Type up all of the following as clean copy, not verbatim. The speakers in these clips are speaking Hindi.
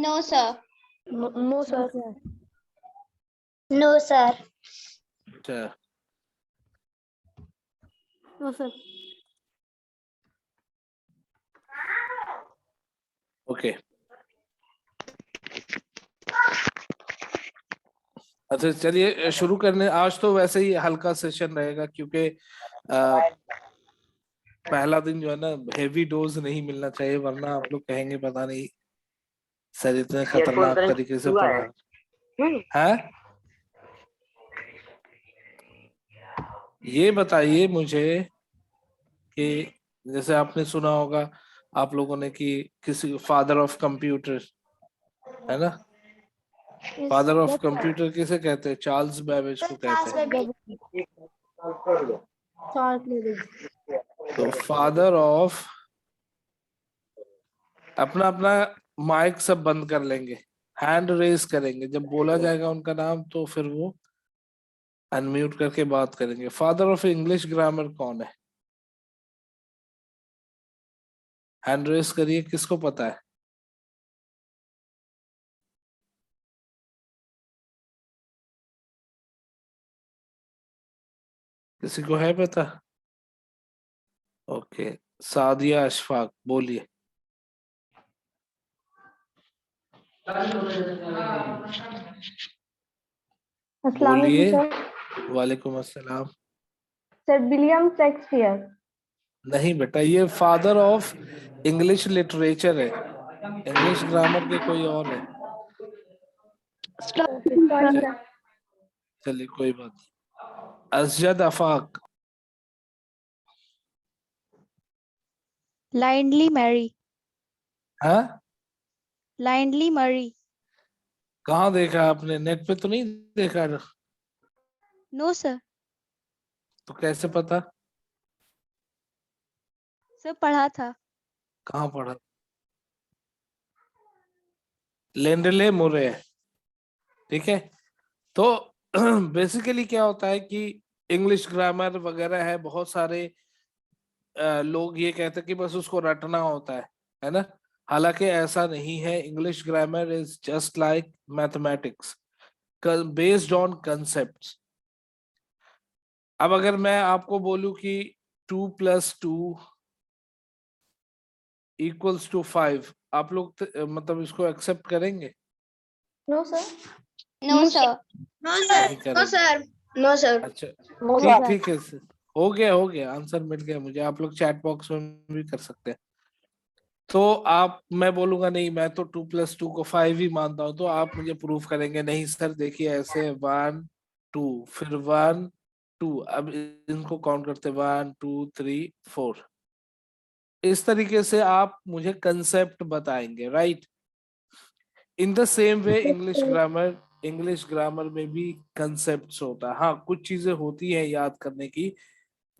No sir. No sir. No sir. अच्छा, नो सर। ओके। अच्छा चलिए शुरू करने। आज तो वैसे ही हल्का सेशन रहेगा क्योंकि पहला दिन जो है ना हेवी डोज नहीं मिलना चाहिए, वरना आप लोग कहेंगे पता नहीं सर इतने खतरनाक तरीके से पढ़ा है। ये बताइए मुझे कि जैसे आपने सुना होगा आप लोगों ने कि किसी फादर ऑफ कंप्यूटर है ना, फादर ऑफ कंप्यूटर किसे कहते हैं? चार्ल्स बेबेज को कहते हैं। तो फादर ऑफ, अपना अपना माइक सब बंद कर लेंगे, हैंड रेज करेंगे, जब बोला जाएगा उनका नाम तो फिर वो अनम्यूट करके बात करेंगे। फादर ऑफ इंग्लिश ग्रामर कौन है? हैंड रेज करिए, किसको पता है? किसी को है पता? ओके, सादिया अशफाक बोलिए। बोलिए। वालेकुम अस्सलाम। Sir William Shakespeare. नहीं बेटा, ये फादर ऑफ इंग्लिश लिटरेचर है, इंग्लिश ग्रामर के कोई और है। चलिए कोई बात नहीं। असजद अफाक। लाइंडली मैरी। हाँ, लाइंडली मरी। कहाँ देखा आपने? नेट पे तो नहीं देखा? No sir. तो कैसे पता? सर पढ़ा था। कहाँ पढ़ा? लेंडले मुरे। ठीक है, तो बेसिकली क्या होता है कि इंग्लिश ग्रामर वगैरह है, बहुत सारे लोग ये कहते हैं कि बस उसको रटना होता है ना। हालांकि ऐसा नहीं है। English grammar is just like mathematics, based on concept. अब अगर मैं आपको बोलूं कि 2+2 इक्वल्स टू 5, आप लोग मतलब इसको एक्सेप्ट करेंगे? No sir. No sir. No sir. नहीं करेंगे। No sir. अच्छा ठीक ठीक है, हो गया आंसर मिल गया मुझे। आप लोग चैट बॉक्स में भी कर सकते हैं। तो आप, मैं बोलूंगा नहीं मैं तो 2+2 को 5 ही मानता हूं, तो आप मुझे प्रूफ करेंगे नहीं सर देखिए ऐसे 1 2 फिर 1 2, अब इनको काउंट करते 1 2 3 4। इस तरीके से आप मुझे कंसेप्ट बताएंगे, right? In the same way English grammar में भी कंसेप्ट्स होता है। हाँ, कुछ चीजें होती है याद करने की,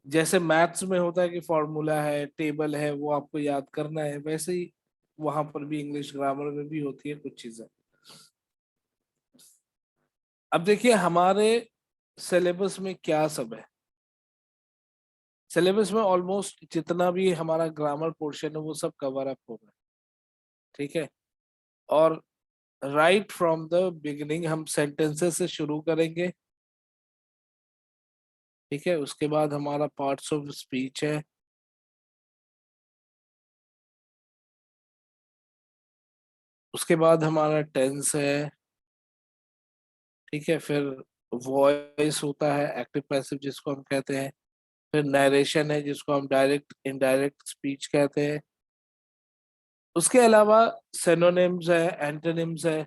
जैसे मैथ्स में होता है कि फॉर्मूला है, टेबल है, वो आपको याद करना है, वैसे ही वहां पर भी इंग्लिश ग्रामर में भी होती है कुछ चीजें। अब देखिए हमारे सिलेबस में क्या सब है। सिलेबस में ऑलमोस्ट जितना भी हमारा ग्रामर पोर्शन है वो सब कवर अप हो रहा है, ठीक है। और राइट फ्रॉम द बिगिनिंग हम सेंटेंसेस से शुरू करेंगे, ठीक है। उसके बाद हमारा पार्ट्स ऑफ स्पीच है, उसके बाद हमारा टेंस है, ठीक है। फिर वॉइस होता है, एक्टिव पैसिव जिसको हम कहते हैं। फिर नरेशन है जिसको हम डायरेक्ट इनडायरेक्ट स्पीच कहते हैं। उसके अलावा सिनोनिम्स है, एंटोनिम्स है।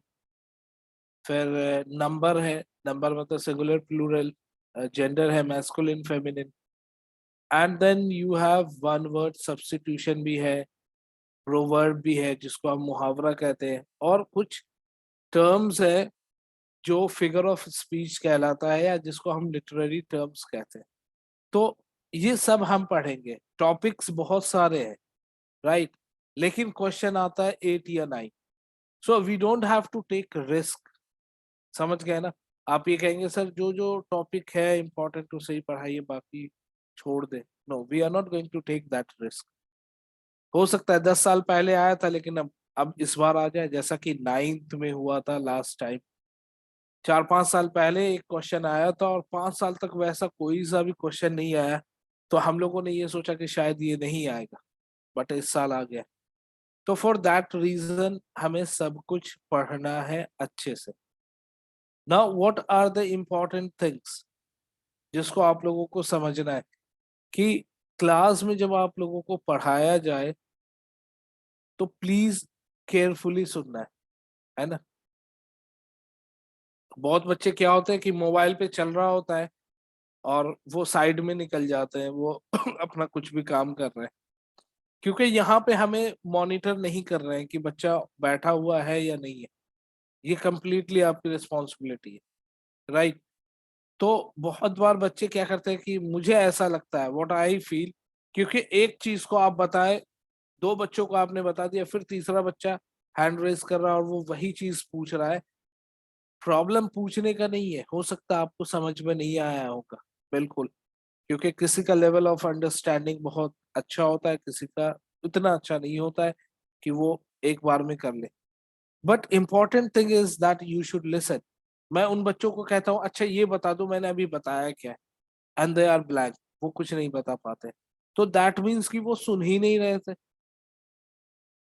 फिर नंबर है, नंबर मतलब सिंगुलर प्लूरल, जेंडर है masculine feminine. And then you have one word substitution भी है, प्रोवर्ब भी है जिसको हम मुहावरा कहते हैं, और कुछ टर्म्स है जो फिगर ऑफ स्पीच कहलाता है या जिसको हम लिटरेरी टर्म्स कहते हैं। तो ये सब हम पढ़ेंगे। टॉपिक्स बहुत सारे हैं, राइट? लेकिन क्वेश्चन आता है 8 या 9, so we don't have to take risk. समझ गए ना? आप ये कहेंगे सर जो जो टॉपिक है इंपॉर्टेंट उसे ही पढ़ाइए, बाकी छोड़ दे। No, we are not going to take that risk. हो सकता है 10 साल पहले आया था लेकिन अब अब इस बार आ जाए, जैसा कि 9th में हुआ था लास्ट टाइम। 4-5 साल पहले एक क्वेश्चन आया था और 5 साल तक वैसा कोई सा भी क्वेश्चन नहीं आया, तो हम लोगों ने ये सोचा कि शायद ये नहीं आएगा, बट इस साल आ गया। तो फॉर दैट रीजन हमें सब कुछ पढ़ना है अच्छे से। Now what are the important things जिसको आप लोगों को समझना है कि क्लास में जब आप लोगों को पढ़ाया जाए तो प्लीज केयरफुली सुनना है ना। बहुत बच्चे क्या होते हैं कि मोबाइल पे चल रहा होता है और वो साइड में निकल जाते हैं, वो अपना कुछ भी काम कर रहे हैं, क्योंकि यहाँ पे हमें मॉनिटर नहीं कर रहे हैं कि बच्चा बैठा हुआ है या नहीं है। ये कंप्लीटली आपकी रिस्पॉन्सिबिलिटी है, राइट। तो बहुत बार बच्चे क्या करते हैं कि मुझे ऐसा लगता है, व्हाट आई फील, क्योंकि एक चीज को आप बताए, 2 बच्चों को आपने बता दिया, फिर तीसरा बच्चा हैंड रेज कर रहा है और वो वही चीज पूछ रहा है। प्रॉब्लम पूछने का नहीं है, हो सकता है आपको समझ में नहीं आया होगा, बिल्कुल, क्योंकि किसी का लेवल ऑफ अंडरस्टैंडिंग बहुत अच्छा होता है, किसी का उतना अच्छा नहीं होता है कि वो एक बार में कर ले। But important thing is that you should listen. मैं उन बच्चों को कहता हूँ अच्छा ये बता दो मैंने अभी बताया क्या है, एंड दे आर ब्लैंक, वो कुछ नहीं बता पाते, तो दैट मीन्स कि वो सुन ही नहीं रहे थे,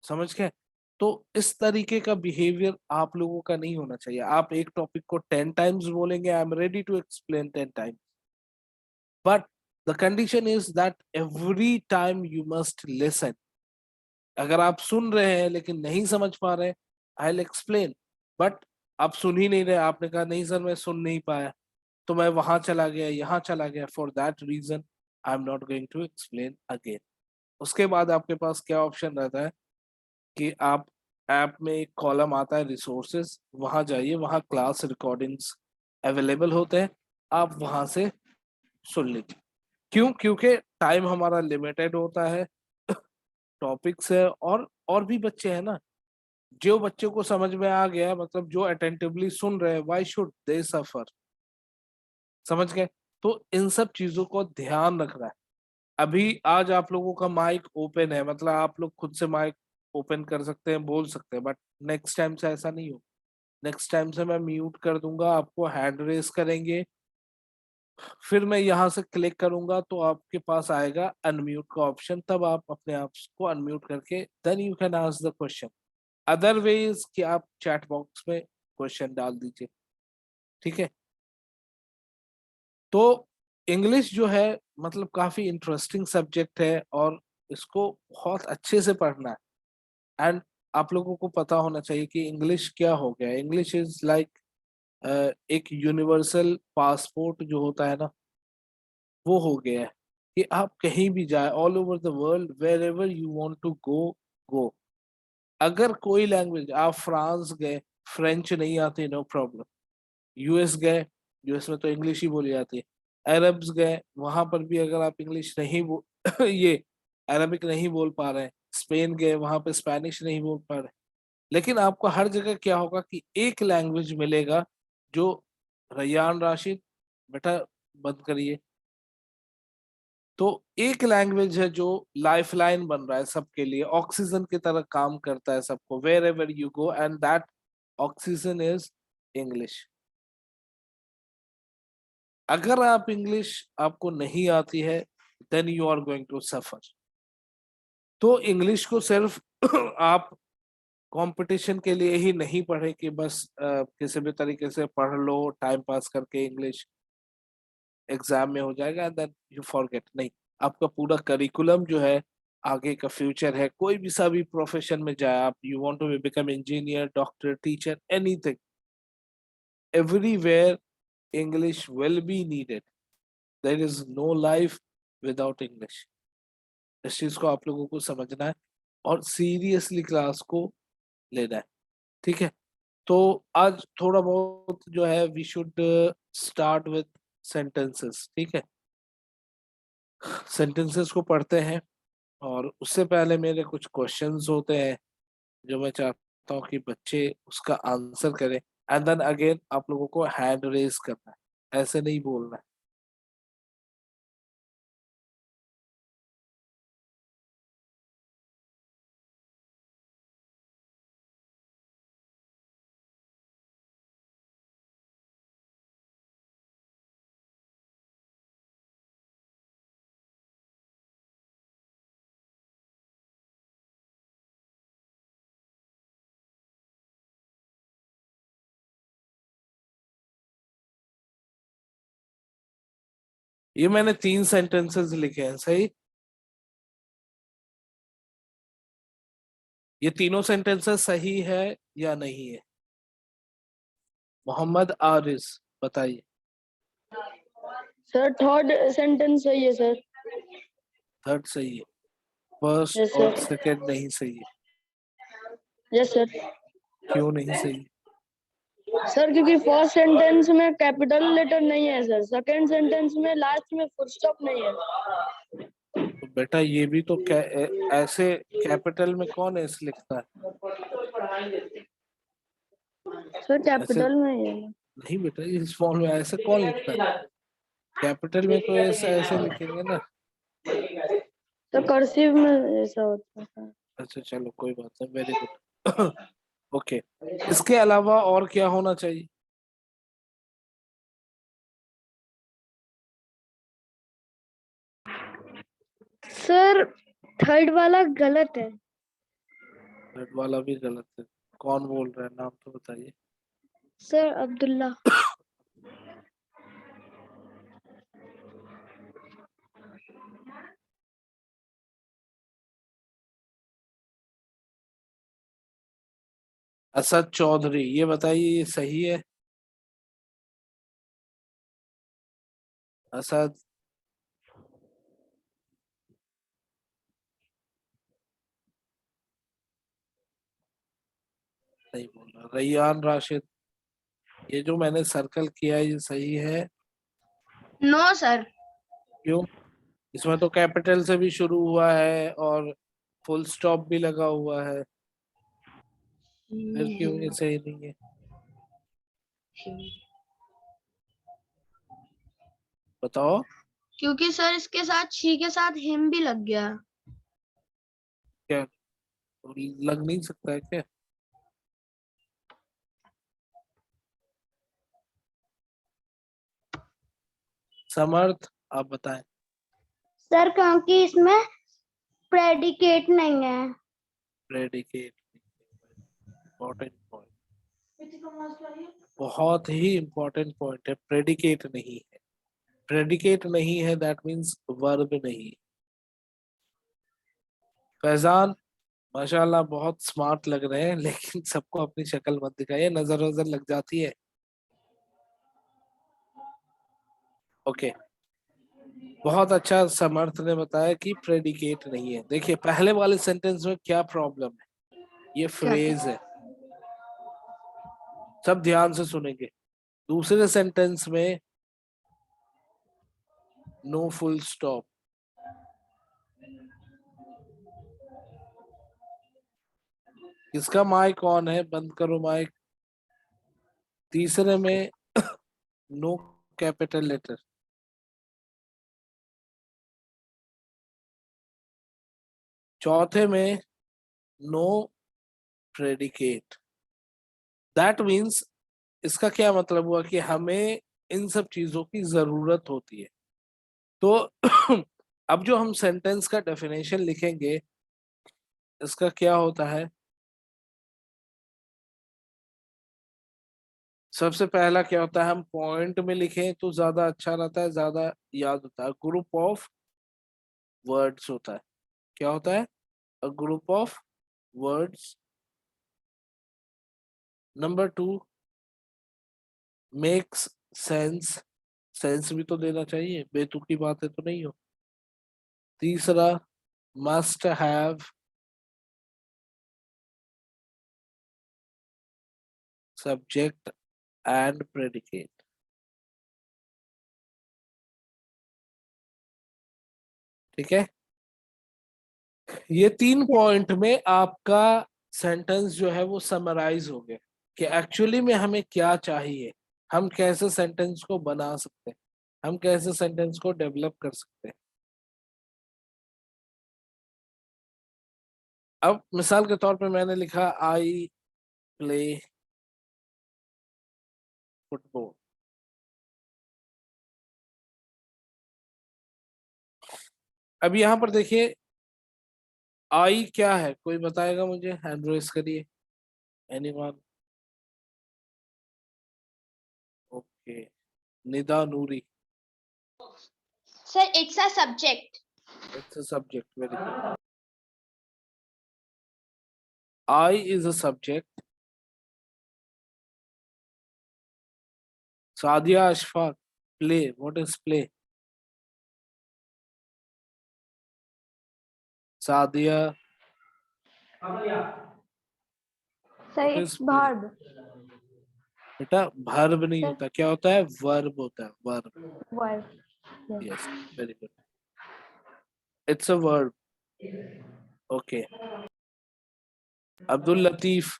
समझ गए। तो इस तरीके का बिहेवियर आप लोगों का नहीं होना चाहिए। आप एक टॉपिक को 10 टाइम्स बोलेंगे, I am ready to explain 10 times, but the condition is that every time you must listen. अगर आप सुन रहे हैं लेकिन नहीं समझ पा रहे, आई विल एक्सप्लेन, बट आप सुन ही नहीं रहे, आपने कहा नहीं सर मैं सुन नहीं पाया, तो मैं वहां चला गया, यहाँ चला गया, for that reason I am not going to explain again. उसके बाद आपके पास क्या ऑप्शन रहता है कि आप ऐप में एक कॉलम आता है रिसोर्सेज, वहां जाइए, वहां क्लास रिकॉर्डिंग्स अवेलेबल होते हैं, आप वहां से सुन लीजिए। क्यों? क्योंकि टाइम हमारा लिमिटेड होता है, टॉपिक्स है, और भी बच्चे हैं ना। जो बच्चों को समझ में आ गया, मतलब जो अटेंटिवली सुन रहे हैं, व्हाई शुड दे सफर, समझ गए। तो इन सब चीजों को ध्यान रखना है। अभी आज आप लोगों का माइक ओपन है, मतलब आप लोग खुद से माइक ओपन कर सकते हैं, बोल सकते हैं, बट नेक्स्ट टाइम से ऐसा नहीं हो। नेक्स्ट टाइम से मैं म्यूट कर दूंगा, आपको हैंड रेस करेंगे, फिर मैं यहाँ से क्लिक करूंगा तो आपके पास आएगा अनम्यूट का ऑप्शन, तब आप अपने आप को अनम्यूट करके then you can ask the question. Otherwise कि आप चैट बॉक्स में क्वेश्चन डाल दीजिए, ठीक है। तो इंग्लिश जो है मतलब काफी इंटरेस्टिंग सब्जेक्ट है और इसको बहुत अच्छे से पढ़ना है। एंड आप लोगों को पता होना चाहिए कि इंग्लिश क्या हो गया। इंग्लिश इज लाइक एक यूनिवर्सल पासपोर्ट जो होता है ना, वो हो गया है कि आप कहीं भी जाए, all over the world, wherever you want to go, go. अगर कोई लैंग्वेज, आप फ्रांस गए, फ्रेंच नहीं आती, नो प्रॉब्लम। यूएस गए, यूएस में तो इंग्लिश ही बोली जाती है। अरब्स गए, वहां पर भी अगर आप इंग्लिश नहीं ये अरबिक नहीं बोल पा रहे हैं। स्पेन गए, वहां पे स्पेनिश नहीं बोल पा रहे। लेकिन आपको हर जगह क्या होगा कि एक लैंग्वेज मिलेगा जो, रैयान राशिद, बेटा बंद करिए। तो एक लैंग्वेज है जो लाइफलाइन बन रहा है सबके लिए, ऑक्सीजन की तरह काम करता है सबको, wherever you go, and that oxygen is English. अगर आप इंग्लिश आपको नहीं आती है, then you are going to suffer. तो इंग्लिश को सिर्फ आप कंपटीशन के लिए ही नहीं पढ़े कि बस किसी भी तरीके से पढ़ लो टाइम पास करके, इंग्लिश एग्जाम में हो जाएगा एंड देन यू फॉरगेट, नहीं। आपका पूरा करिकुलम जो है, आगे का फ्यूचर है, कोई भी सा भी प्रोफेशन में जाए आप, you want to become engineer, doctor, teacher, anything, everywhere English will be needed. There is no life without English. इस चीज को आप लोगों को समझना है और सीरियसली क्लास को लेना है, ठीक है। तो आज थोड़ा बहुत जो है, we should start with sentences, ठीक है। सेंटेंसेस को पढ़ते हैं और उससे पहले मेरे कुछ क्वेश्चंस होते हैं जो मैं चाहता हूँ कि बच्चे उसका आंसर करें, एंड देन अगेन आप लोगों को हैंड रेज करना है, ऐसे नहीं बोलना है। ये मैंने 3 सेंटेंसेस लिखे हैं, सही? ये तीनों सेंटेंसेस सही है या नहीं है? मोहम्मद आरिस बताइए। सर थर्ड सेंटेंस सही है सर। थर्ड सही है, फर्स्ट यस और सर। सेकंड नहीं सही है। Yes sir. क्यों नहीं सही? सर क्योंकि फर्स्ट सेंटेंस में कैपिटल लेटर नहीं है सर, सेकंड सेंटेंस में लास्ट में फुल स्टॉप नहीं है। तो बेटा ये भी तो ऐसे कैपिटल में कौन एस लिखता है? सर ऐसे कैपिटल में ही है। नहीं बेटा, इस फॉर्म में ऐसे कौन लिखता है? कैपिटल में तो ऐसे ऐसे लिखेंगे ना। तो कर्सिव में ऐसा होता है सर। अच्छा चलो कोई बात नहीं, वेरी गुड। ओके, इसके अलावा और क्या होना चाहिए? सर थर्ड वाला गलत है। रेड वाला भी गलत है। कौन बोल रहा है, नाम तो बताइए। सर अब्दुल्ला। असद चौधरी, ये बताइए ये सही है? असद, नहीं बोल रहा। रैयान राशिद, ये जो मैंने सर्कल किया है ये सही है? No sir. क्यों? इसमें तो कैपिटल से भी शुरू हुआ है और फुल स्टॉप भी लगा हुआ है, फिर क्यों ये सही नहीं है? बताओ। क्योंकि सर इसके साथ शी के साथ हिम भी लग गया। क्या लग नहीं सकता है क्या? समर्थ, आप बताएं। सर क्योंकि इसमें प्रेडिकेट नहीं है। प्रेडिकेट, इम्पोर्टेंट पॉइंट, बहुत ही इम्पोर्टेंट पॉइंट है। प्रेडिकेट नहीं है, प्रेडिकेट नहीं है दैट मींस वर्ब नहीं। फैजान, माशाल्लाह बहुत स्मार्ट लग रहे हैं, लेकिन सबको अपनी शक्ल मत दिखाइए, नजर वजर लग जाती है। ओके, बहुत अच्छा समर्थ ने बताया कि प्रेडिकेट नहीं है। देखिए पहले वाले सेंटेंस में क्या प्रॉब्लम है, ये फ्रेज है, सब ध्यान से सुनेंगे। दूसरे सेंटेंस में नो फुल स्टॉप, किसका माइक ऑन है? बंद करो माइक। तीसरे में नो कैपिटल लेटर। चौथे में नो प्रेडिकेट। दैट मीन्स, इसका क्या मतलब हुआ कि हमें इन सब चीजों की जरूरत होती है। तो अब जो हम सेंटेंस का डेफिनेशन लिखेंगे, इसका क्या होता है? सबसे पहला क्या होता है, हम पॉइंट में लिखें तो ज्यादा अच्छा रहता है, ज्यादा याद होता है। ग्रुप ऑफ वर्ड्स होता है। क्या होता है? A group of words. Number 2, makes sense, sense भी तो देना चाहिए, बेतुकी बातें तो नहीं हो। तीसरा, must have subject and predicate. ठीक है, ये 3 पॉइंट में आपका सेंटेंस जो है वो समराइज हो गया कि एक्चुअली में हमें क्या चाहिए, हम कैसे सेंटेंस को बना सकते हैं, हम कैसे सेंटेंस को डेवलप कर सकते हैं। अब मिसाल के तौर पे मैंने लिखा आई प्ले फुटबॉल। अब यहाँ पर देखिए, आई क्या है, कोई बताएगा मुझे? हैंड रेज करिए, anyone? Okay, Nida Noori. Sir, it's a subject. It's a subject. Very good. I is a subject. Sadia Ashfaq, play. What is play? Sadia, Sir, what it's is play? verb. बेटा verb नहीं Sir. होता, क्या होता है? Verb होता है, verb. Verb. Yes, very good. It's a verb. Okay. Abdul Latif,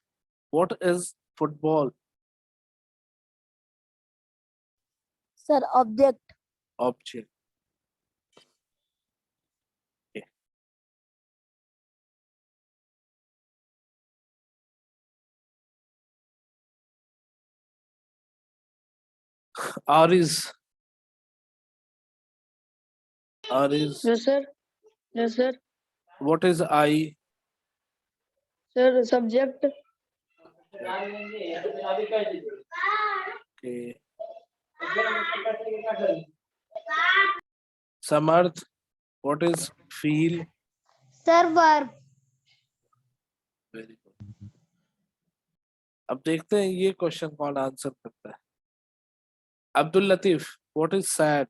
what is football? Sir, object. Object. Okay. Ariz. Ariz, Yes, sir. Yes, sir. what is I? Sir, subject. Okay. Samarth, what is feel? Sir, verb. Very good. अब देखते हैं ये क्वेश्चन कौन आंसर करता है. Abdul Latif, what is sad?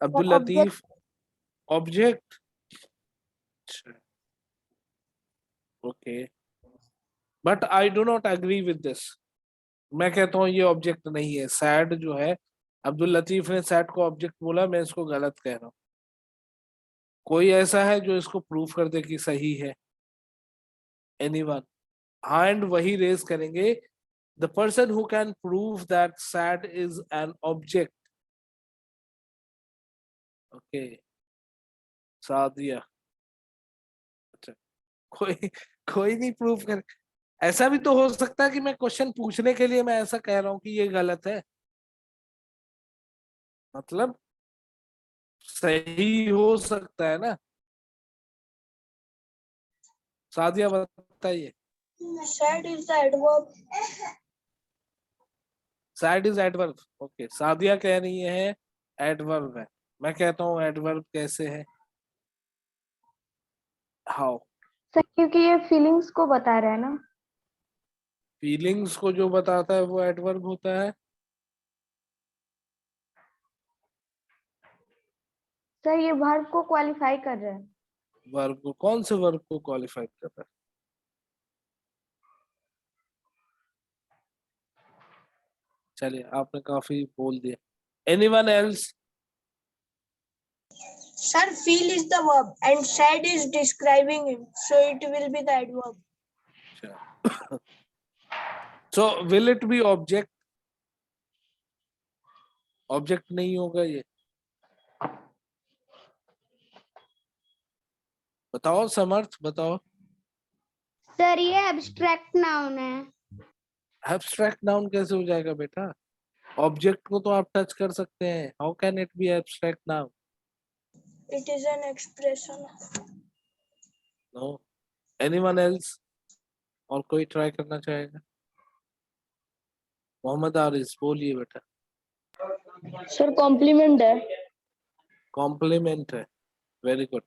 Abdul Latif, object. Okay, but I do not agree with this. मैं कहता हूँ ये ऑब्जेक्ट नहीं है. सैड जो है, अब्दुल लतीफ ने सैड को ऑब्जेक्ट बोला, मैं इसको गलत कह रहा हूँ. कोई ऐसा है जो इसको प्रूव कर दे कि सही है? एनीवन? हैंड वही रेज करेंगे the person who can prove that sad is an object. Okay, Sadia. अच्छा, कोई नहीं प्रूव कर. ऐसा भी तो हो सकता है कि मैं क्वेश्चन पूछने के लिए मैं ऐसा कह रहा हूं कि ये गलत है, मतलब सही हो सकता है ना. सादिया बताइए. Sad is the adverb. Sad is adverb. Okay, Sadia कह रही है एडवर्ब है. मैं कहता हूँ एडवर्ब कैसे है? हाउ? सर, क्योंकि ये फीलिंग्स को बता रहा है ना. फीलिंग्स को जो बताता है वो एडवर्ब होता है. सर, ये वर्ब को क्वालिफाई कर रहा है. वर्ब को? कौन से वर्ब को क्वालिफाई करता है? चलिए, आपने काफी बोल दिया. Anyone else? Sir, feel is the verb and sad is describing him, so it will be the adverb. So will it be object? Object नहीं होगा ये. बताओ समर्थ, बताओ. सर, ये एब्स्ट्रैक्ट नाउन है. एब्स्ट्रैक्ट नाउन कैसे हो जाएगा बेटा? ऑब्जेक्ट को तो आप टच कर सकते हैं. How can it be abstract noun? It is an expression. No. Anyone else? और कोई ट्राई करना चाहेगा? मोहम्मद आरिस, बोलिए बेटा. Sir, compliment है. कॉम्प्लीमेंट है. Very good.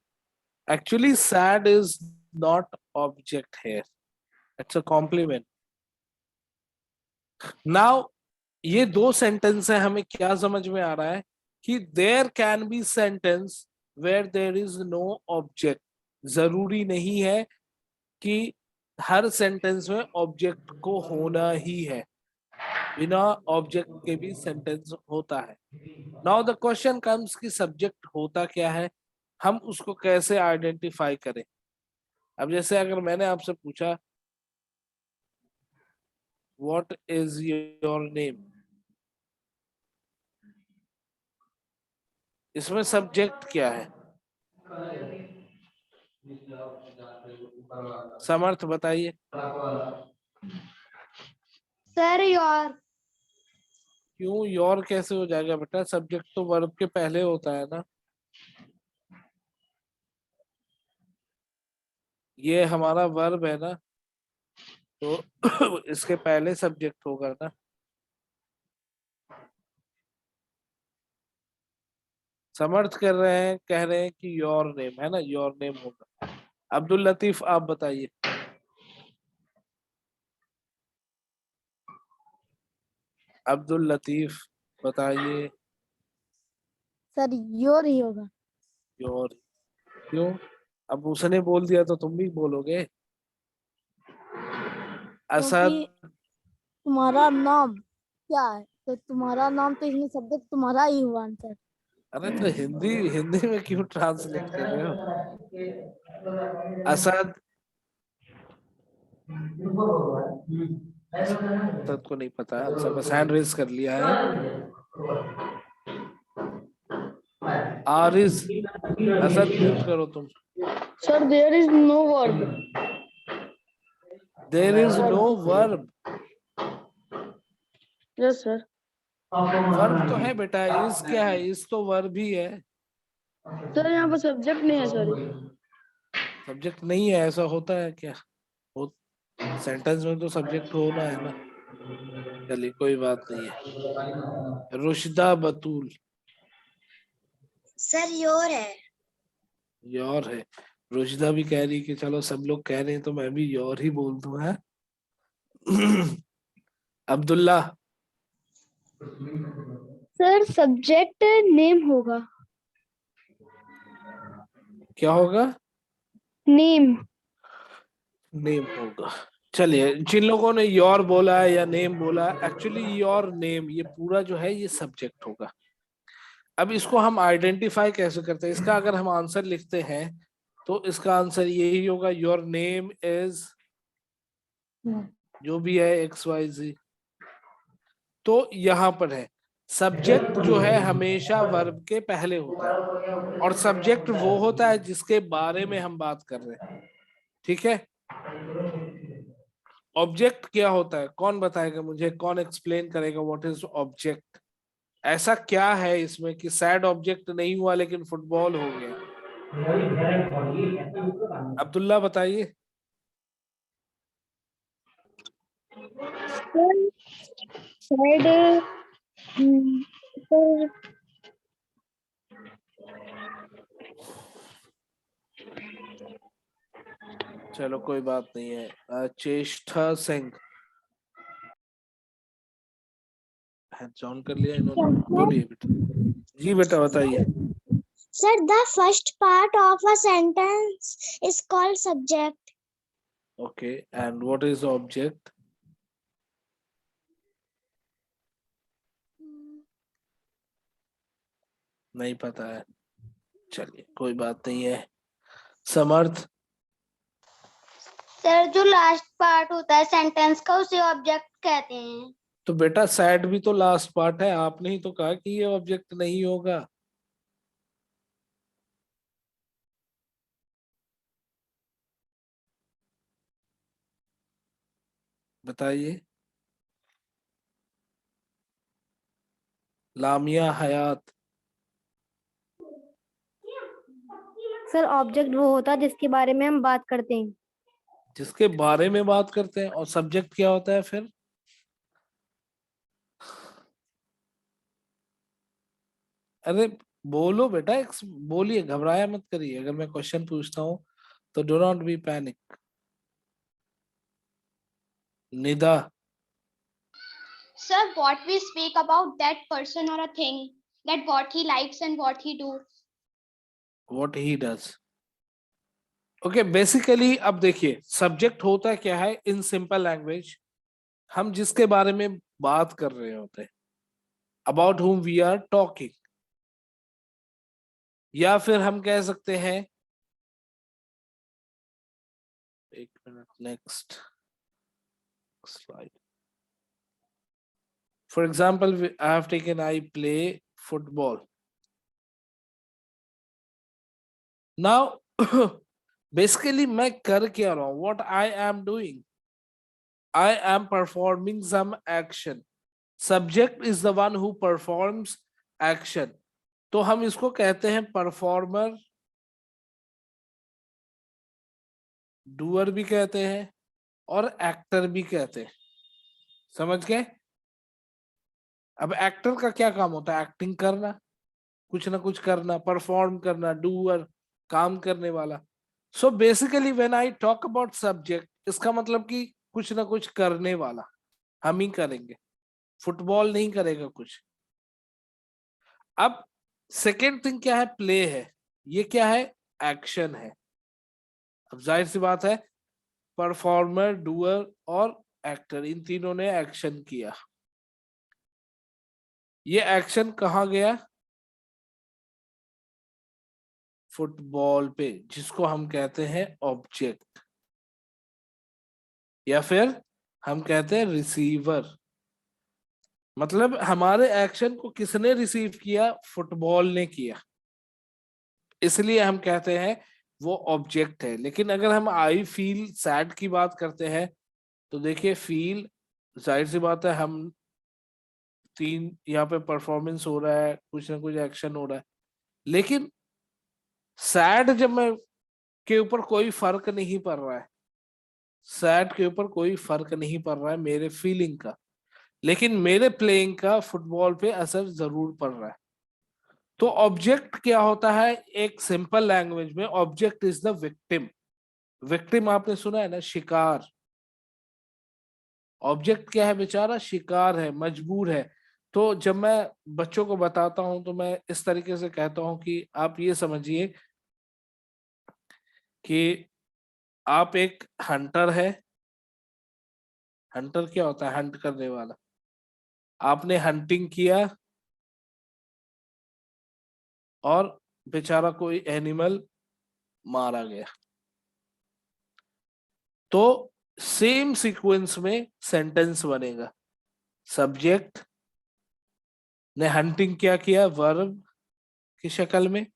Actually sad is not object here. It's a compliment. Now ये दो सेंटेंस है, हमें क्या समझ में आ रहा है कि there can be sentence where there is no object. जरूरी नहीं है कि हर सेंटेंस में ऑब्जेक्ट को होना ही है. बिना ऑब्जेक्ट के भी सेंटेंस होता है. नाउ द क्वेश्चन कम्स कि सब्जेक्ट होता क्या है, हम उसको कैसे आइडेंटिफाई करें. अब जैसे अगर मैंने आपसे पूछा व्हाट इज योर नेम, इसमें सब्जेक्ट क्या है? समर्थ बताइए. Sir, your. क्यों योर कैसे हो जाएगा बेटा? सब्जेक्ट तो वर्ब के पहले होता है ना. ये हमारा वर्ब है ना. तो इसके पहले सब्जेक्ट होगा ना। समर्थ कर रहे हैं, कह रहे हैं कि योर नेम है ना, योर नेम होगा। अब्दुल लतीफ आप बताइए। अब्दुल लतीफ बताइए। सर योर ही होगा। योर। क्यों? अब उसने बोल दिया तो तुम भी बोलोगे। असद। क्योंकि तुम्हारा नाम क्या है, तो तुम्हारा नाम तो इसमें सब्जेक्ट तुम्हारा ही हुआ आंसर। अरे तो हिंदी हिंदी में क्यों ट्रांसलेट कर रहे हो? असद। असद को नहीं पता आंसर, बस हैंड रेज कर लिया है। आरिज। असद म्यूट करो तुम। Sir there is no verb. There is no verb. Yes sir. Verb तो है बेटा, इज क्या है? इज तो वर्ब ही है। सर यहाँ पर सब्जेक्ट नहीं है सर। सब्जेक्ट नहीं है, ऐसा होता है क्या? हो, सेंटेंस में तो सब्जेक्ट होना है ना। चलिए कोई बात नहीं है। रुशिदा बतूल। सर योर है। योर है। रुशिदा भी कह रही कि चलो सब लोग कह रहे हैं तो मैं भी योर ही बोल दूं है। अब्दुल्ला। सर सब्जेक्ट नेम होगा। क्या होगा? नेम। नेम होगा। चलिए, जिन लोगों ने योर बोला है या नेम बोला, एक्चुअली योर नेम ये पूरा जो है ये सब्जेक्ट होगा। अब इसको हम आइडेंटिफाई कैसे करते हैं? इसका अगर हम आंसर लिखते हैं तो इसका आंसर यही होगा, योर नेम इज जो भी है XYZ। तो यहां पर है सब्जेक्ट जो है हमेशा वर्ब के पहले होता है, और सब्जेक्ट वो होता है जिसके बारे में हम बात कर रहे हैं। ठीक है। ऑब्जेक्ट क्या होता है? कौन बताएगा मुझे? कौन एक्सप्लेन करेगा व्हाट इज ऑब्जेक्ट? ऐसा क्या है इसमें कि सैड ऑब्जेक्ट नहीं हुआ लेकिन फुटबॉल हो गया? अब्दुल्ला बताइए। सर चलो कोई बात नहीं है। चेष्टा सिंह। हैंड्स ऑन कर लिया इन्होंने। बोलिए बेटा। जी बेटा बताइए। Sir, the first part of a sentence is called subject. Okay, and what is object? नहीं पता है। चलिए कोई बात नहीं है। समर्थ। सर जो लास्ट पार्ट होता है सेंटेंस का उसे ऑब्जेक्ट कहते हैं। तो बेटा सैड भी तो लास्ट पार्ट है, आपने ही तो कहा कि ये ऑब्जेक्ट नहीं होगा। बताइए। लामिया हयात। सर ऑब्जेक्ट वो होता है जिसके बारे में हम बात करते हैं। जिसके बारे में बात करते हैं, और सब्जेक्ट क्या होता है फिर? अरे बोलो बेटा, बोलिए, घबराया मत करिए। अगर मैं क्वेश्चन पूछता हूँ तो do not be panic. Nida. Sir, what we speak about that person or a thing, that what he likes and what he do. What he does. Okay, basically अब देखिए सब्जेक्ट होता क्या है इन सिंपल लैंग्वेज। हम जिसके बारे में बात कर रहे होते हैं, about whom we are talking, या फिर हम कह सकते हैं, एक minute, next slide. For example I have taken I play football. Now basically मैं कर क्या रहा हूं? What I am doing? I am performing some action. Subject is the one who performs action. तो हम इसको कहते हैं परफॉर्मर, डूअर भी कहते हैं, और एक्टर भी कहते हैं। समझ गए? अब एक्टर का क्या काम होता है? एक्टिंग करना, कुछ ना कुछ करना, परफॉर्म करना, डूअर, काम करने वाला। So basically when I talk about subject, इसका मतलब कि कुछ ना कुछ करने वाला, हम ही करेंगे, फुटबॉल नहीं करेगा कुछ। अब सेकेंड थिंग क्या है? प्ले है। ये क्या है? एक्शन है। अब जाहिर सी बात है, परफॉर्मर, डूअर और एक्टर, इन तीनों ने एक्शन किया। ये एक्शन कहाँ गया? फुटबॉल पे, जिसको हम कहते हैं ऑब्जेक्ट, या फिर हम कहते हैं रिसीवर। मतलब हमारे एक्शन को किसने रिसीव किया? फुटबॉल ने किया, इसलिए हम कहते हैं वो ऑब्जेक्ट है। लेकिन अगर हम आई फील सैड की बात करते हैं, तो देखिए फील, जाहिर सी बात है, हम तीन यहाँ पे परफॉर्मेंस हो रहा है, कुछ ना कुछ एक्शन हो रहा है, लेकिन सैड जब मैं के ऊपर कोई फर्क नहीं पड़ रहा है, सैड के ऊपर कोई फर्क नहीं पड़ रहा है मेरे फीलिंग का, लेकिन मेरे प्लेइंग का फुटबॉल पे असर जरूर पड़ रहा है। तो ऑब्जेक्ट क्या होता है? एक सिंपल लैंग्वेज में object is the victim. Victim आपने सुना है ना, शिकार। ऑब्जेक्ट क्या है? बेचारा शिकार है, मजबूर है। तो जब मैं बच्चों को बताता हूं तो मैं इस तरीके से कहता हूं कि आप ये समझिए कि आप एक हंटर है। हंटर क्या होता है? हंट करने वाला। आपने हंटिंग किया और बेचारा कोई एनिमल मारा गया, तो सेम सीक्वेंस में सेंटेंस बनेगा। सब्जेक्ट ने हंटिंग क्या किया, वर्ब की शक्ल में,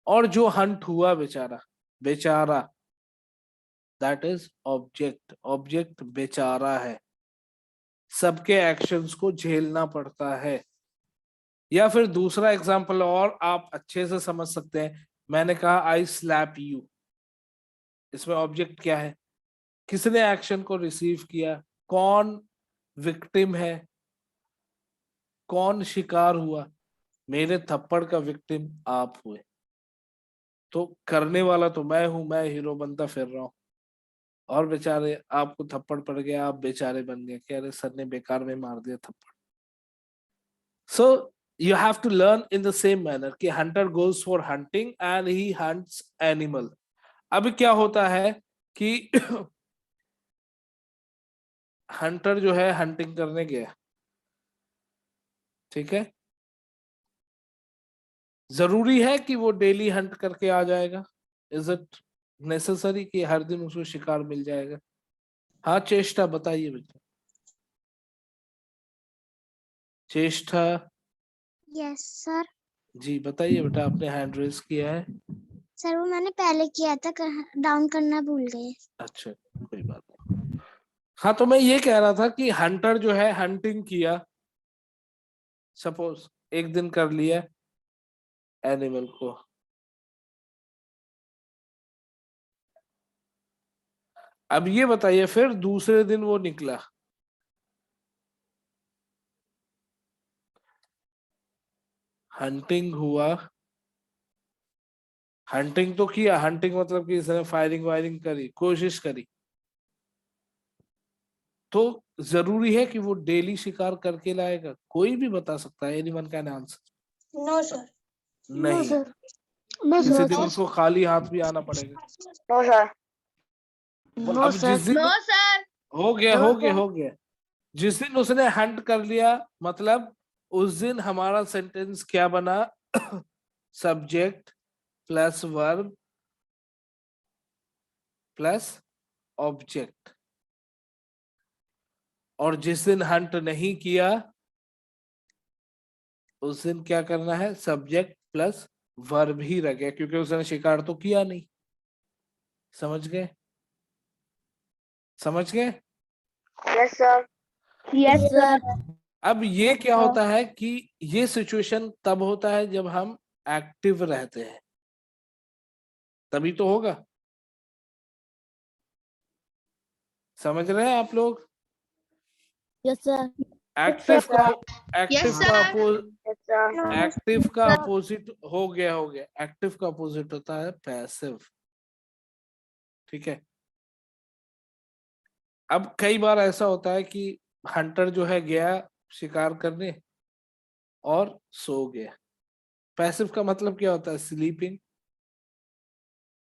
और जो हंट हुआ बेचारा, बेचारा, दैट इज ऑब्जेक्ट। ऑब्जेक्ट बेचारा है, सबके एक्शंस को झेलना पड़ता है। या फिर दूसरा एग्जांपल और आप अच्छे से समझ सकते हैं, मैंने कहा आई स्लैप यू। इसमें ऑब्जेक्ट क्या है? किसने एक्शन को रिसीव किया? कौन विक्टिम है? कौन शिकार हुआ? मेरे थप्पड़ का विक्टिम आप हुए। तो करने वाला तो मैं हूं, मैं हीरो बनता फिर रहा हूं, और बेचारे आपको थप्पड़ पड़ गया, आप बेचारे बन गए कि अरे सर ने बेकार में मार दिया थप्पड़। So you have to learn in the same manner कि hunter goes for hunting and he hunts animal. अब क्या होता है कि हंटर जो है हंटिंग करने गया, ठीक है, जरूरी है कि वो डेली हंट करके आ जाएगा? इज इट नेसेसरी कि हर दिन उसको शिकार मिल जाएगा? हाँ चेष्टा, बताइए बेटा। चेष्टा यस सर। जी बताइए बेटा, आपने हैंड रेज किया है। सर वो मैंने पहले किया था, डाउन करना भूल गए। अच्छा कोई बात नहीं। हाँ तो मैं ये कह रहा था कि हंटर जो है हंटिंग किया, सपोज एक दिन कर लिया एनिमल को, अब ये बताइए फिर दूसरे दिन वो निकला, हंटिंग हुआ, हंटिंग तो किया, हंटिंग मतलब कि इसने फायरिंग वायरिंग करी, कोशिश करी, तो जरूरी है कि वो डेली शिकार करके लाएगा? कोई भी बता सकता है, anyone can answer. No sir. नहीं, नो किसी दिन सर। उसको खाली हाथ भी आना पड़ेगा। No sir. नो अब सर। जिस दिन हो गया नो हो सर। गया हो गया, जिस दिन उसने हंट कर लिया, मतलब उस दिन हमारा सेंटेंस क्या बना? Subject plus verb plus object. और जिस दिन हंट नहीं किया, उस दिन क्या करना है? सब्जेक्ट प्लस वर्ब ही रह गया, क्योंकि उसने शिकार तो किया नहीं। समझ गए? समझ गए? Yes sir. Yes sir. अब ये क्या होता है कि ये सिचुएशन तब होता है जब हम एक्टिव रहते हैं, तभी तो होगा। समझ रहे हैं आप लोग? Yes sir. एक्टिव का Yes, एक्टिव का अपोजिट हो गया एक्टिव का अपोजिट होता है पैसिव। ठीक है, अब कई बार ऐसा होता है कि हंटर जो है गया शिकार करने और सो गया। पैसिव का मतलब क्या होता है? स्लीपिंग।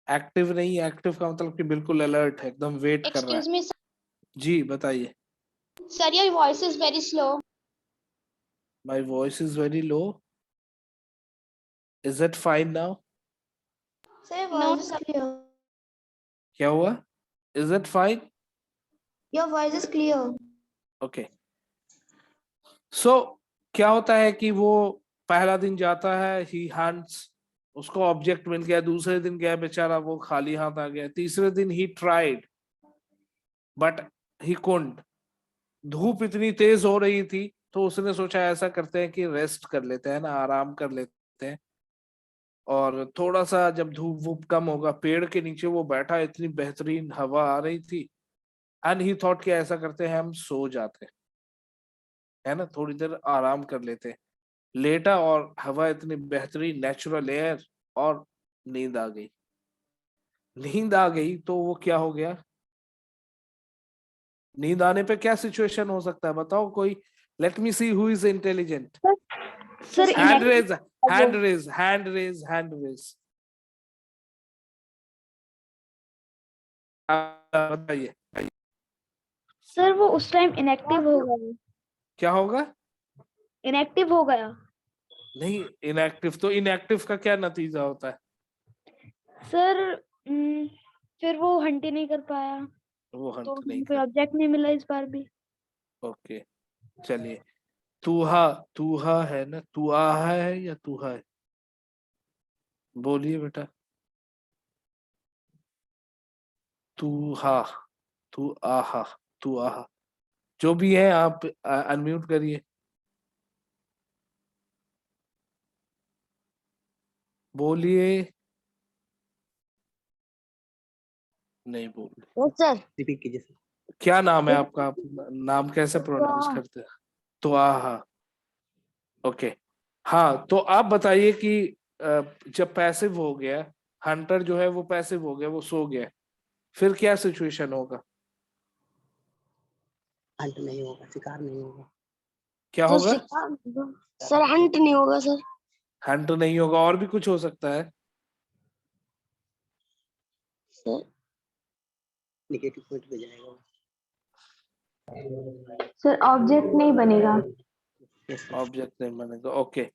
एक्टिव नहीं, एक्टिव का मतलब कि बिल्कुल अलर्ट है, एकदम वेट कर रहा है। excuse me, जी बताइए। sir, your voice is very slow. My voice is very low. Is it fine now? Sir, your voice is clear. क्या हुआ? Is it fine? Your voice is clear. Okay. So क्या होता है कि वो पहला दिन जाता है, he hunts, उसको ऑब्जेक्ट मिल गया। दूसरे दिन गया बेचारा, वो खाली हाथ आ गया। तीसरे दिन he tried but he couldn't। धूप इतनी तेज हो रही थी तो उसने सोचा ऐसा करते हैं कि रेस्ट कर लेते हैं ना, आराम कर लेते हैं। और थोड़ा सा जब धूप वूप कम होगा, पेड़ के नीचे वो बैठा, इतनी बेहतरीन हवा आ रही थी। एंड ही थॉट कि ऐसा करते हैं हम सो जाते है ना, थोड़ी देर आराम कर लेते हैं। लेटा और हवा इतनी बेहतरीन, नेचुरल एयर, और नींद आ गई। नींद आ गई तो वो क्या हो गया? नींद आने पे क्या सिचुएशन हो सकता है बताओ कोई? Let me see who is intelligent. Sir hand raise, hand raise, hand raise, hand raise. बताइए। सर वो उस टाइम इनएक्टिव हो गया। क्या होगा? इनएक्टिव हो गया नहीं, इनएक्टिव तो इनएक्टिव का क्या नतीजा होता है? सर। फिर वो हंट ही नहीं कर पाया, वो हंट तो नहीं कोई कर। ऑब्जेक्ट नहीं मिला इस बार भी। ओके चलिए। तूहा, तूहा है ना, तू आहा है या तूहा है? बोलिए बेटा। तूहा, तू आहा, तू आहा, जो भी है आप अनम्यूट करिए। बोलिए। नहीं बोल रहे। Yes sir. रिपीट कीजिए सर। क्या नाम है आपका? आप नाम कैसे प्रोनाउंस करते हैं? तो आहा। ओके हाँ, तो आप बताइए कि जब पैसिव हो गया, हंटर जो है वो पैसिव हो गया, वो सो गया, फिर क्या सिचुएशन होगा? हंट नहीं होगा, शिकार नहीं होगा। क्या तो होगा? सर हंट नहीं होगा सर। हंट नहीं होगा, और भी कुछ हो सकता है। सर नेगेटिव पॉइंट पे जाएगा। सर ऑब्जेक्ट नहीं बनेगा। ऑब्जेक्ट नहीं बनेगा। Okay.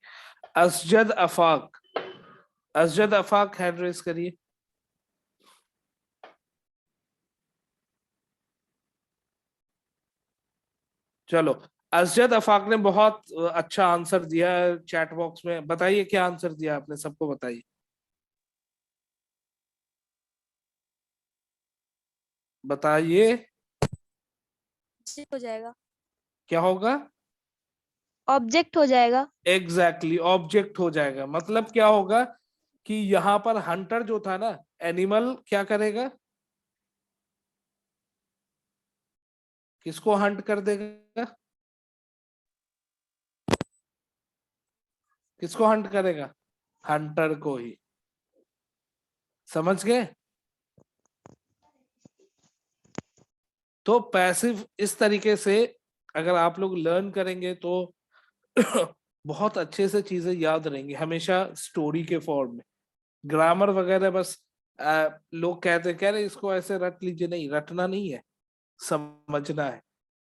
Asjad Afaq, Asjad Afaq hand raise करिए। चलो, असजद अफाक ने बहुत अच्छा आंसर दिया है चैट बॉक्स में। बताइए क्या आंसर दिया आपने, सबको बताइए। बताइए हो जाएगा, क्या होगा? ऑब्जेक्ट हो जाएगा। एग्जैक्टली ऑब्जेक्ट हो जाएगा। मतलब क्या होगा कि यहाँ पर हंटर जो था ना, एनिमल क्या करेगा? किसको हंट कर देगा? किसको हंट करेगा? हंटर को ही। समझ गए? तो पैसिव इस तरीके से अगर आप लोग लर्न करेंगे तो बहुत अच्छे से चीजें याद रहेंगी, हमेशा स्टोरी के फॉर्म में। ग्रामर वगैरह बस लोग कहते कह रहे इसको ऐसे रट लीजिए, नहीं, रटना नहीं है, समझना है।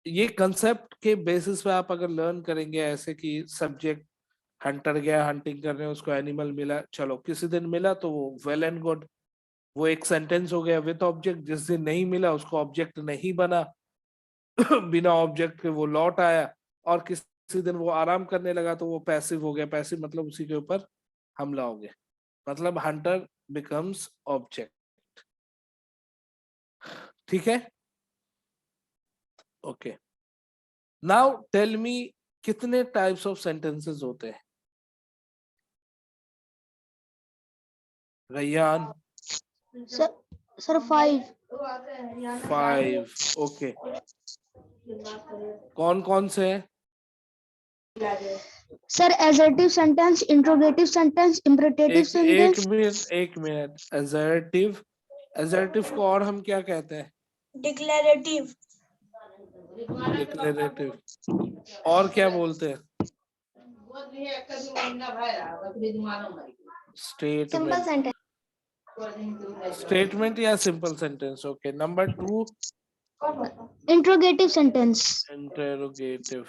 ये कंसेप्ट के बेसिस पे आप अगर लर्न करेंगे ऐसे कि सब्जेक्ट, हंटर गया हंटिंग करने, उसको एनिमल मिला, चलो किसी दिन मिला तो वो वेल एंड गुड, वो एक सेंटेंस हो गया विद ऑब्जेक्ट। जिस दिन नहीं मिला उसको ऑब्जेक्ट नहीं बना बिना ऑब्जेक्ट के वो लौट आया। और किसी दिन वो आराम करने लगा तो वो पैसिव हो गया। पैसिव मतलब उसी के ऊपर हमला हो गया, मतलब हंटर बिकम्स ऑब्जेक्ट। ठीक है? ओके, नाउ टेल मी कितने टाइप्स ऑफ सेंटेंसेस होते हैं? रैयान? सर 5। 5. ओके, कौन कौन से है? Sir, assertive sentence, interrogative sentence, imperative एक sentence. मिनट assertive, assertive को और हम क्या कहते हैं? डिक्लेरेटिव, डिक्लेरेटिव, और क्या बोलते हैं? Simple statement, sentence. स्टेटमेंट या simple sentence. Okay, number 2 Interrogative sentence. Interrogative.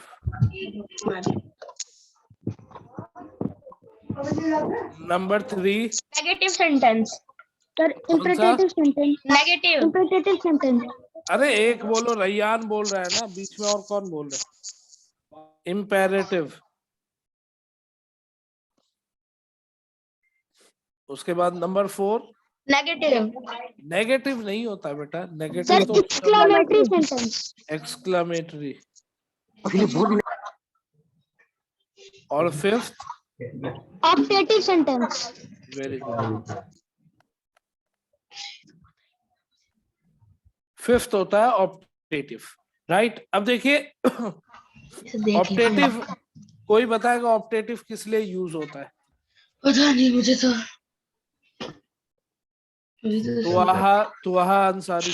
Number 3 Negative sentence. Sir, कौन सा? imperative sentence. Negative. Imperative sentence. अरे एक बोलो, रैयान बोल रहा है ना, बीच में और कौन बोल रहा है? इम्पेरेटिव. उसके बाद नंबर 4 Negative. नेगेटिव नहीं होता बेटा, Sir, नेगेटिव तो exclamatory sentence. एक्सक्लेमेटरी. और 5th Optative sentence. Very good. 5th होता है ऑप्टेटिव. राइट, अब देखिए ऑप्टेटिव, कोई बताएगा ऑप्टेटिव किस लिए यूज होता है? पता नहीं मुझे तो। तुहा अंसारी.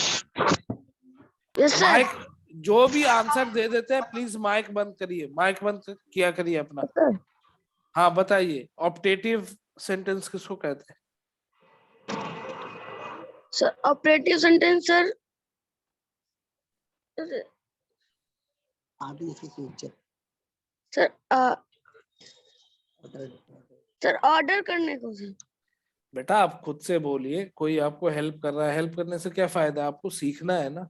माइक, जो भी आंसर दे देते हैं प्लीज माइक बंद करिए, माइक बंद किया करिए अपना. हाँ बताइए, ऑप्टेटिव सेंटेंस किसको कहते हैं? Sir operative sentence sir sir order करने को सर. बेटा आप खुद से बोलिए, कोई आपको हेल्प कर रहा है, हेल्प करने से क्या फायदा? आपको सीखना है ना,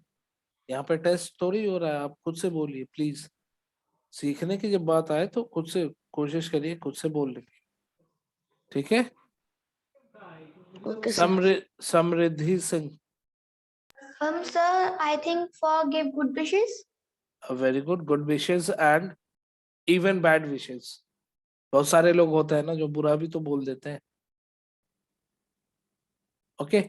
यहाँ पे टेस्ट थोड़ी हो रहा है. आप खुद से बोलिए प्लीज. सीखने की जब बात आए तो खुद से कोशिश करिए, खुद से बोलने की. ठीक है? Okay sir. Samriddhi Singh. Sir, I think for give good wishes. Very good. Good wishes and even bad wishes. बहुत सारे लोग होते हैं ना जो बुरा भी तो बोल देते हैं. ओके,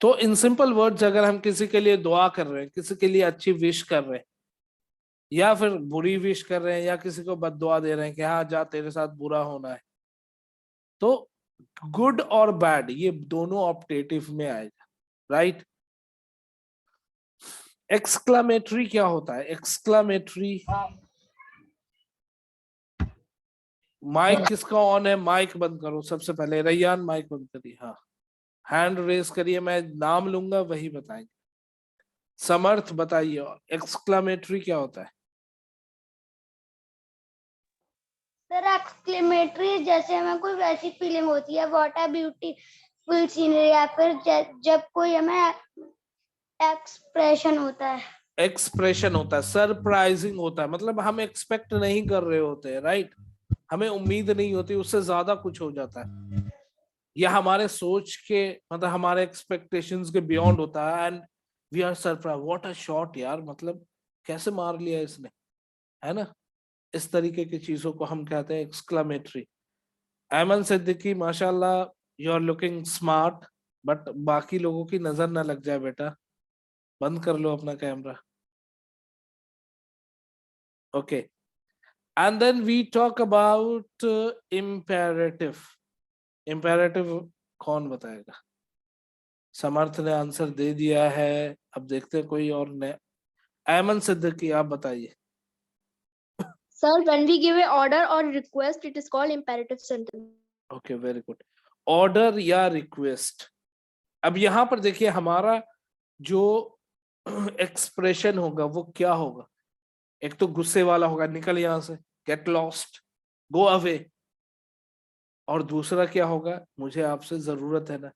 तो इन सिंपल वर्ड्स अगर हम किसी के लिए दुआ कर रहे हैं, किसी के लिए अच्छी विश कर रहे हैं, या फिर बुरी विश कर रहे हैं, या किसी को बद्दुआ दे रहे हैं कि हाँ जा तेरे साथ बुरा होना है, तो गुड और बैड ये दोनों ऑप्टेटिव में आएगा. राइट. एक्सक्लामेटरी क्या होता है? एक्सक्लामेटरी, माइक किसका ऑन है? माइक बंद करो सबसे पहले. रैयान माइक बंद करिए. हाँ, हैंड रेस करिए, मैं नाम लूंगा वही बताएंगे. समर्थ बताइए, एक्सक्लामेटरी क्या होता है? सर एक्सक्लेमेटरी जैसे हमें कोई वैसी फीलिंग होती है, व्हाट अ ब्यूटीफुल सीनरी, या फिर जब कोई हमें एक्सप्रेशन होता है. एक्सप्रेशन होता है, सरप्राइजिंग होता है, मतलब हम एक्सपेक्ट नहीं कर रहे होते हैं. राइट, हमें उम्मीद नहीं होती, उससे ज्यादा कुछ हो जाता है, या हमारे सोच के, मतलब हमारे एक्सपेक्टेशंस के बियॉन्ड होता है, and we are surprise. What a shot यार, मतलब कैसे मार लिया इसने, है ना? इस तरीके की चीजों को हम कहते हैं एक्सक्लामेटरी. ऐमन सिद्दीकी माशाल्लाह, you are looking smart, but बाकी लोगों की नजर ना लग जाए बेटा, बंद कर लो अपना camera. Okay, and then we talk about imperative. Imperative कौन बताएगा? समर्थ ने आंसर दे दिया है, अब देखते हैं कोई और ने. ऐमन सिद्दीकी आप बताइए. Sir, when we give a order or request, it is called imperative sentence. Okay, very good. Order या रिक्वेस्ट. अब यहाँ पर देखिए हमारा जो एक्सप्रेशन होगा वो क्या होगा? एक तो गुस्से वाला होगा, निकल यहां से, गेट लॉस्ट, गो अवे. और दूसरा क्या होगा? मुझे आपसे जरूरत है ना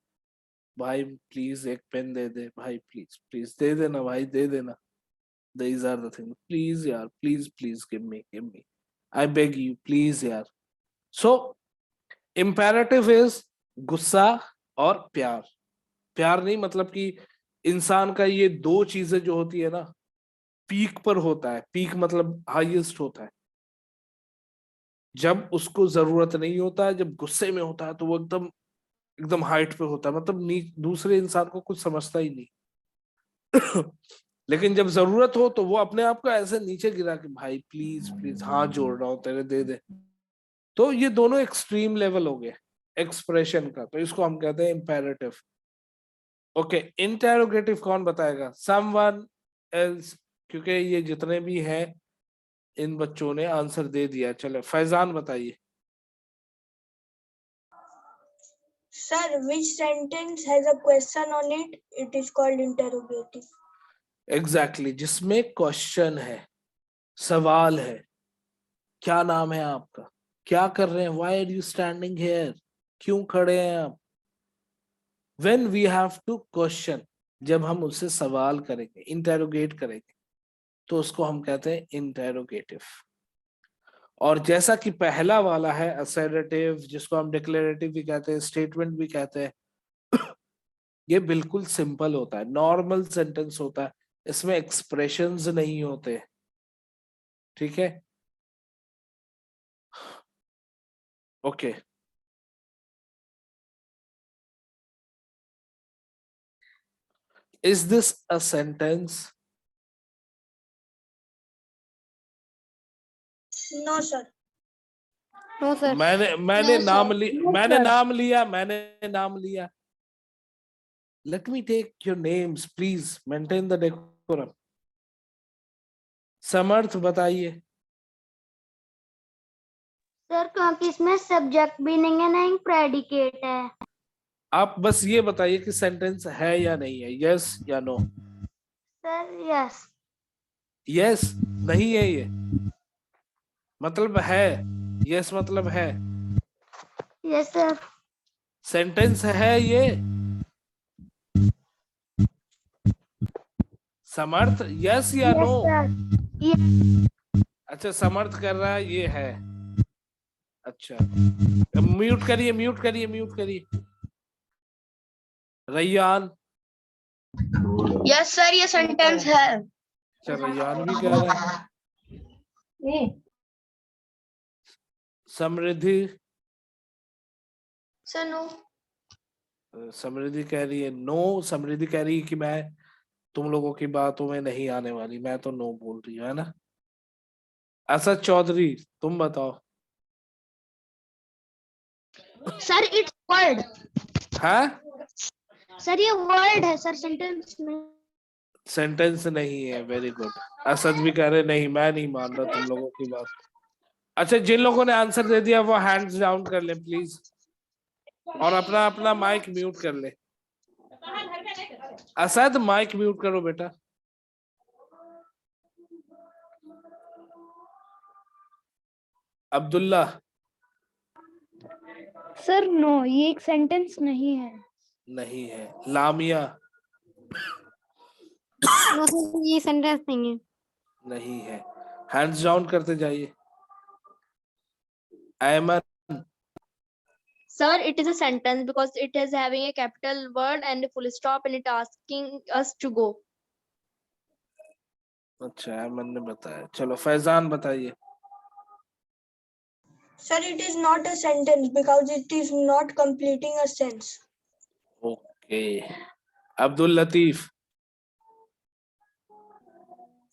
भाई, प्लीज एक पेन दे दे भाई, प्लीज प्लीज दे देना भाई, दे देना. These are the things. Please यार, please please give me. I beg you, please यार. So imperative is गुस्सा और प्यार. प्यार नहीं, मतलब कि इंसान का ये दो चीजें जो होती है ना, पीक पर होता है. पीक मतलब हाईएस्ट होता है. जब उसको जरूरत नहीं होता है, जब गुस्से में होता है, तो वो एकदम एकदम हाइट पे होता है, मतलब दूसरे इंसान को कुछ समझता ही नहीं. लेकिन जब जरूरत हो तो वो अपने आप को ऐसे नीचे गिरा के भाई प्लीज प्लीज हाथ जोड़ रहा हूँ तेरे, दे दे। तो ये दोनों एक्सट्रीम लेवल हो गए एक्सप्रेशन का, तो इसको हम कहते हैं इम्पेरेटिव। ओके, इंटेरोगेटिव कौन बताएगा? समवन एल्स, क्योंकि ये जितने भी हैं इन बच्चों ने आंसर दे दिया। चलो फैजान बताइए। Sir, which sentence has a question on it? It is called interrogative. Exactly जिसमें क्वेश्चन है, सवाल है। क्या नाम है आपका? क्या कर रहे हैं? Why are you standing here? क्यों खड़े हैं आप? When we have to question, जब हम उससे सवाल करेंगे, इंटेरोगेट करेंगे, तो उसको हम कहते हैं इंटेरोगेटिव। और जैसा कि पहला वाला है असर्टिव, जिसको हम डिक्लेरेटिव भी कहते हैं, स्टेटमेंट भी कहते हैं, ये बिल्कुल सिंपल होता है, नॉर्मल सेंटेंस होता है, इसमें एक्सप्रेशंस नहीं होते। ठीक है, okay. Is this a sentence? No, sir. No, sir. मैंने No, नाम sir. लिया, मैंने नाम लिया। Let me take your names please, maintain the decorum. Samarth बताइए। सर क्योंकि इसमें सब्जेक्ट भी नहीं है, नहीं प्रेडिकेट है। आप बस ये बताइए कि सेंटेंस है या नहीं है, यस या नो? Sir yes. यस नहीं है, ये मतलब है, यस मतलब है, यस सर। सेंटेंस है ये। समर्थ यस या नो? अच्छा, समर्थ कर रहा है ये है। अच्छा, म्यूट करिए, म्यूट करिए, म्यूट करिए। रैयान? यस सर, ये सेंटेंस है। अच्छा, रैयान भी कह रहा है। समृद्धि? Sir no. समृद्धि कह रही है नो। समृद्धि कह रही है कि मैं तुम लोगों की बातों में नहीं आने वाली, मैं तो नो बोल रही हूँ, है ना? असद चौधरी तुम बताओ। Sir it's word. है? सर ये वर्ड है सर, सेंटेंस में। सेंटेंस नहीं है, वेरी गुड। असद भी कह रहे नहीं, मैं नहीं मान रहा तुम लोगों की बात। अच्छा, जिन लोगों ने आंसर दे दिया वो हैंड्स डाउन कर ले प्लीज, और अपना अपना माइक म्यूट कर ले। असद माइक म्यूट करो बेटा। अब्दुल्ला? सर नो, ये एक सेंटेंस नहीं है। नहीं है। लामिया? नो सर, ये सेंटेंस नहीं है। नहीं है। हैंड्स डाउन करते जाइए। Ayman? Sir, it is a sentence because it is having a capital word and a full stop and it asking us to go. अच्छा, ऐमन ने बताया। चलो फैजान बताइए। Sir, it is not a sentence because it is not completing a sentence. Okay. Abdul Latif?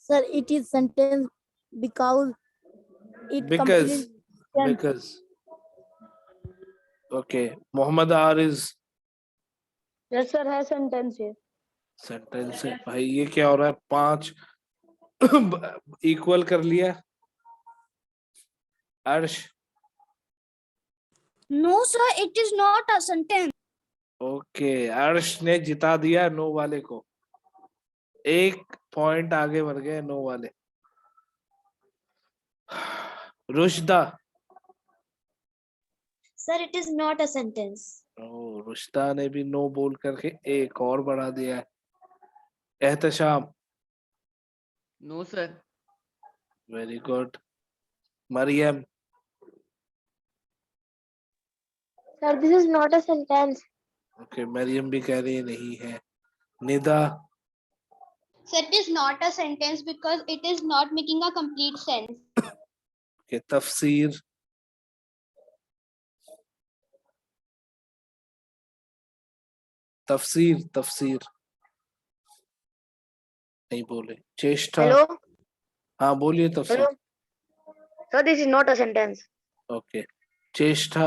Sir, it is sentence because it because completes. Okay. Mohammad Ariz? Yes sir, है सेंटेंस ये। सेंटेंस है भाई, ये क्या हो रहा है? 5 इक्वल कर लिया। अर्श? No, sir, it is not a sentence. Okay, अर्श ने जिता दिया नो वाले को, 1 पॉइंट आगे बढ़ गए नो वाले। Rushda? Sir, it is not a sentence. ओ, रुशदा ने भी नो बोल करके 1 और बढ़ा दिया है। Ehtesham? No sir. Very good. Mariam? Sir, this is not a sentence. Okay, Mariam भी कह रही है नहीं है। Nida? Sir, it is not a sentence because it is not making a complete sense. Okay, तफसीर? तफसीर? नहीं बोले। चेष्टा, हेलो हाँ बोलिए तब हेलो से। Sir, this is not a sentence. Okay, चेष्टा,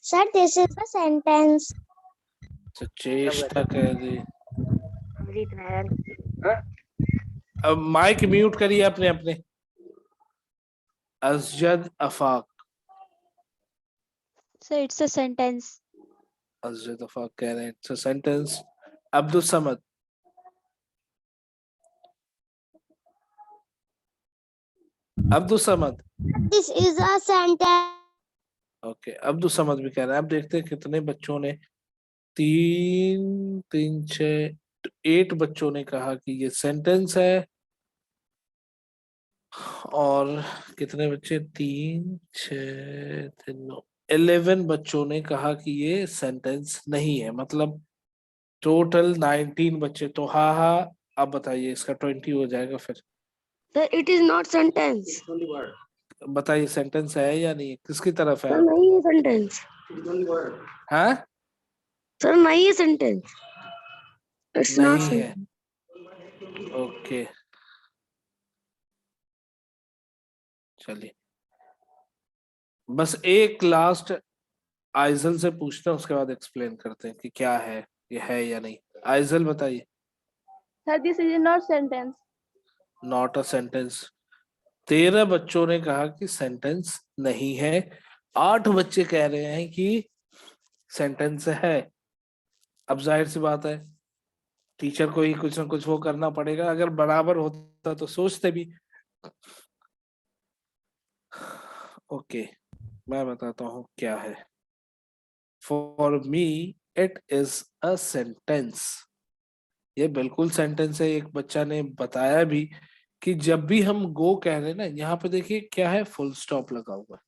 Sir, this is a sentence. तो चेष्टा कह दी। अमृत नारायण। अब माइक म्यूट करिए अपने अपने। अजजद Afaq, So it's a sentence. अजजद Afaq कह रहे हैं it's a sentence. Abdul Samad, Abdul Samad, This is a sentence. Okay Abdul Samad भी कह रहे हैं। अब देखते हैं कितने बच्चों ने, 3 3 6 8 बच्चों ने कहा कि ये सेंटेंस है, और कितने बच्चे, 3 6 3 9 11 बच्चों ने कहा कि ये सेंटेंस नहीं है। मतलब टोटल 19 बच्चे। तो हाँ हाँ, अब बताइए, इसका 20 हो जाएगा फिर। Sir, it is not sentence. बताइए सेंटेंस है या नहीं, किसकी तरफ है सर आप? नहीं है सेंटेंस। हाँ, सर नहीं है सेंटेंस। इट्स नॉट नहीं है। सेंटेंस। ओके, चलिए बस एक लास्ट आइजल से पूछते हैं, उसके बाद एक्सप्लेन करते हैं कि क्या है, ये है या नहीं। आइजल बताइए। Sir, this is not sentence. Not a sentence. 13 बच्चों ने कहा कि सेंटेंस नहीं है, 8 बच्चे कह रहे हैं कि सेंटेंस है। अब जाहिर सी बात है, टीचर को ही कुछ ना कुछ वो करना पड़ेगा। अगर बराबर होता तो सोचते भी। ओके, मैं बताता हूँ क्या है। For me it is a sentence. ये बिल्कुल सेंटेंस है। एक बच्चा ने बताया भी कि जब भी हम गो कह रहे हैं ना, यहाँ पे देखिए क्या है, फुल स्टॉप लगा हुआ है।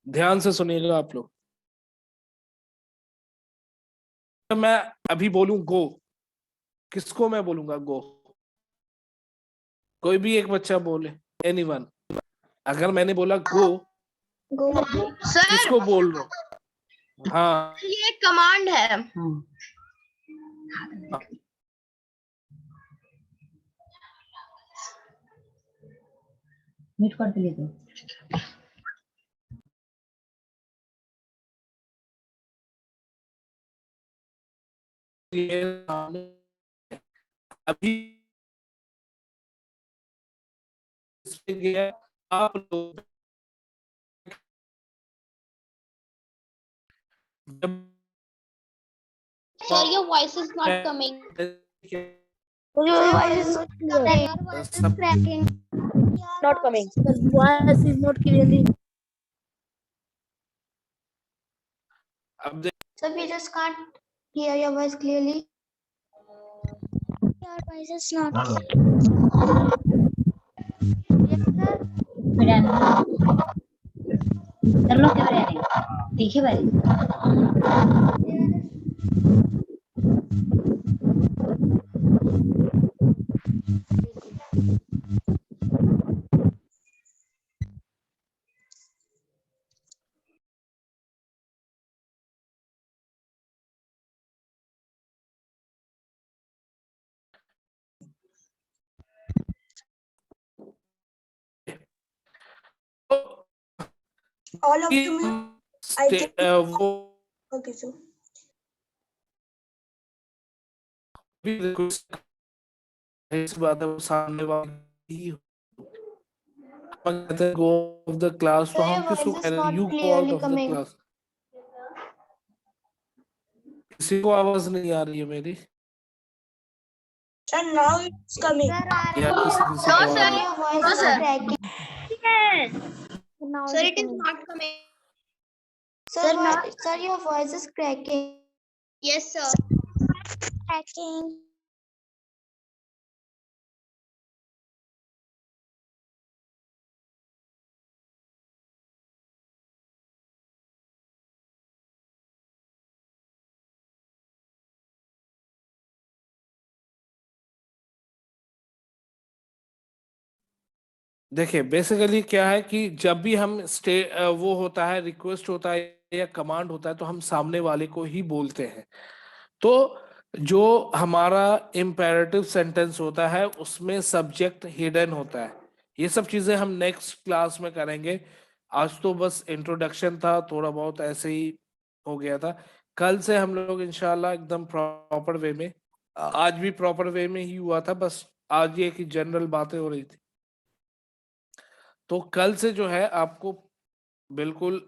ध्यान से सुनिएगा आप लोग। मैं अभी बोलूं गो, किसको मैं बोलूंगा गो? कोई भी एक बच्चा बोले, एनीवन। अगर मैंने बोला गो, सर किसको बोल रहा हूँ? हाँ, ये एक कमांड है। म्यूट कर दिए तो ये अभी इसमें गया आप लोग जब Sir, your voice is not coming. Your voice is not clear. सब Not coming. The voice is not clearly. अब Sir, we just can't hear your voice clearly. Your voice is not. कर लो क्या रहे देखिए भाई All of you will. I think. वो Okay, so. भी देखो, इस बात है, वो सामने वाली कहते हैं गो ऑफ द क्लास, तो Sir, हम your किसको voice कह is रहे हैं, not you go out clearly of the coming. Class? किसी को आवाज नहीं आ रही है मेरी, And now it's coming. या किसी किसी को आ रही है? Your voice is cracking. Now Sir, it it is is not coming. Sir, your voice is cracking. Yes, sir. cracking. देखिए बेसिकली क्या है कि जब भी हम वो होता है, रिक्वेस्ट होता है या कमांड होता है, तो हम सामने वाले को ही बोलते हैं। तो जो हमारा इम्पेरेटिव सेंटेंस होता है उसमें सब्जेक्ट हिडन होता है। ये सब चीजें हम नेक्स्ट क्लास में करेंगे। आज तो बस इंट्रोडक्शन था, थोड़ा बहुत ऐसे ही हो गया था। कल से हम लोग इंशाल्लाह एकदम प्रॉपर वे में, आज भी प्रॉपर वे में ही हुआ था, बस आज ये कि जनरल बातें हो रही थी। तो कल से जो है आपको बिल्कुल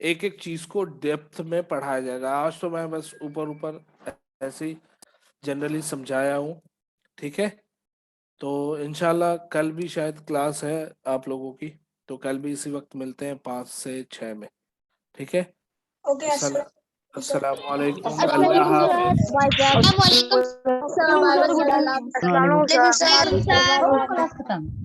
एक एक चीज को डेप्थ में पढ़ाया जाएगा। आज तो मैं बस ऊपर ऊपर ऐसे ही जनरली समझाया हूँ, ठीक है। तो इंशाल्लाह कल भी शायद क्लास है आप लोगों की, तो कल भी इसी वक्त मिलते हैं 5 से 6 में, ठीक है। Okay, अस्सलाम वालेकुम, Assalamualaikum, अल्लाह हाफिज। Bye, sir. Assalamualaikum, sir. Bye, bye, sir. Class खत्म।